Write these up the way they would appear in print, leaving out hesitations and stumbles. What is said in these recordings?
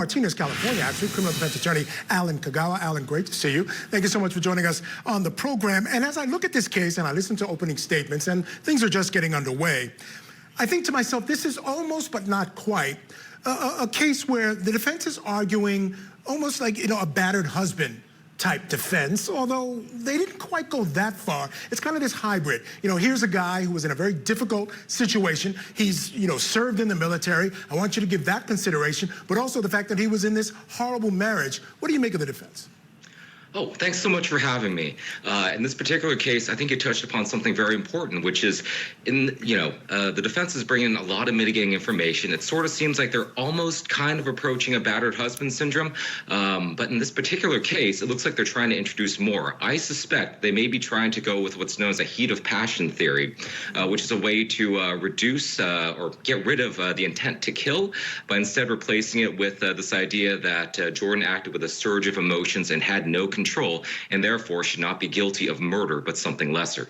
Martinez, California, actually, criminal defense attorney Alan Kagawa. Alan, great to see you. Thank you so much for joining us on the program. And as I look at this case and I listen to opening statements, and things are just getting underway, I think to myself, this is almost but not quite a case where the defense is arguing almost like, a battered husband type defense, although they didn't quite go that far. It's kind of this hybrid. Here's a guy who was in a very difficult situation. He's, served in the military. I want you to give that consideration, but also the fact that he was in this horrible marriage. What do you make of the defense? Oh, thanks so much for having me. In this particular case, I think you touched upon something very important, which is, the defense is bringing a lot of mitigating information. It sort of seems like they're almost kind of approaching a battered husband syndrome. But in this particular case, it looks like they're trying to introduce more. I suspect they may be trying to go with what's known as a heat of passion theory, which is a way to reduce or get rid of the intent to kill, by instead replacing it with this idea that Jordan acted with a surge of emotions and had no control, and therefore should not be guilty of murder, but something lesser.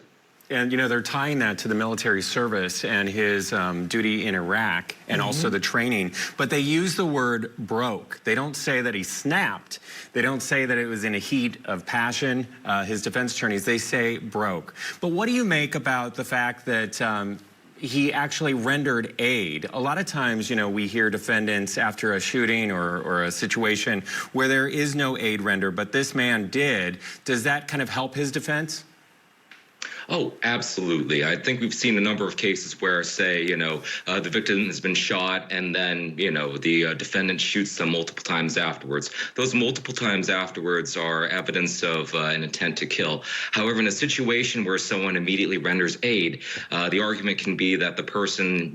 And, they're tying that to the military service and his duty in Iraq and also the training. But they use the word broke. They don't say that he snapped. They don't say that it was in a heat of passion, his defense attorneys. They say broke. But what do you make about the fact that he actually rendered aid? A lot of times, we hear defendants after a shooting or a situation where there is no aid render, but this man did. Does that kind of help his defense? Oh, absolutely. I think we've seen a number of cases where, say, the victim has been shot and then, the defendant shoots them multiple times afterwards. Those multiple times afterwards are evidence of an intent to kill. However, in a situation where someone immediately renders aid, the argument can be that the person,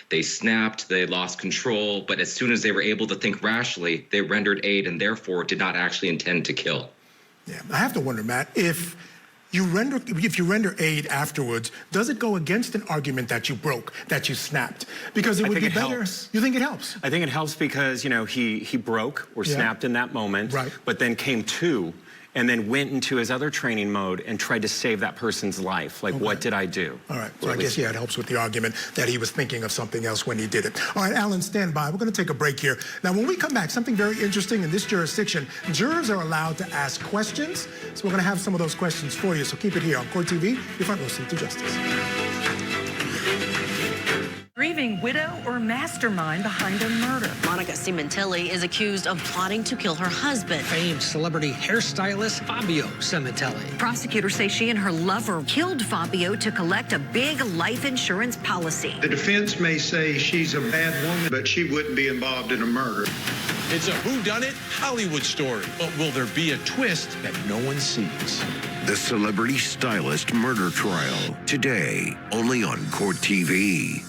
they snapped, they lost control, but as soon as they were able to think rationally, they rendered aid and therefore did not actually intend to kill. Yeah, I have to wonder, Matt, if you render aid afterwards, does it go against an argument that you broke, that you snapped? Because it would be better. Helps. You think it helps? I think it helps because, he broke or snapped in that moment, right, but then came to and then went into his other training mode and tried to save that person's life. Like, what did I do? All right, so I guess, it helps with the argument that he was thinking of something else when he did it. All right, Alan, stand by. We're going to take a break here. Now, when we come back, something very interesting in this jurisdiction, jurors are allowed to ask questions, so we're going to have some of those questions for you, so keep it here on CourtTV, your front row seat to justice. Grieving widow or mastermind behind a murder. Monica Cementelli is accused of plotting to kill her husband. Famed celebrity hairstylist Fabio Cementelli. Prosecutors say she and her lover killed Fabio to collect a big life insurance policy. The defense may say she's a bad woman, but she wouldn't be involved in a murder. It's a whodunit Hollywood story, but will there be a twist that no one sees? The celebrity stylist murder trial, today, only on CourtTV.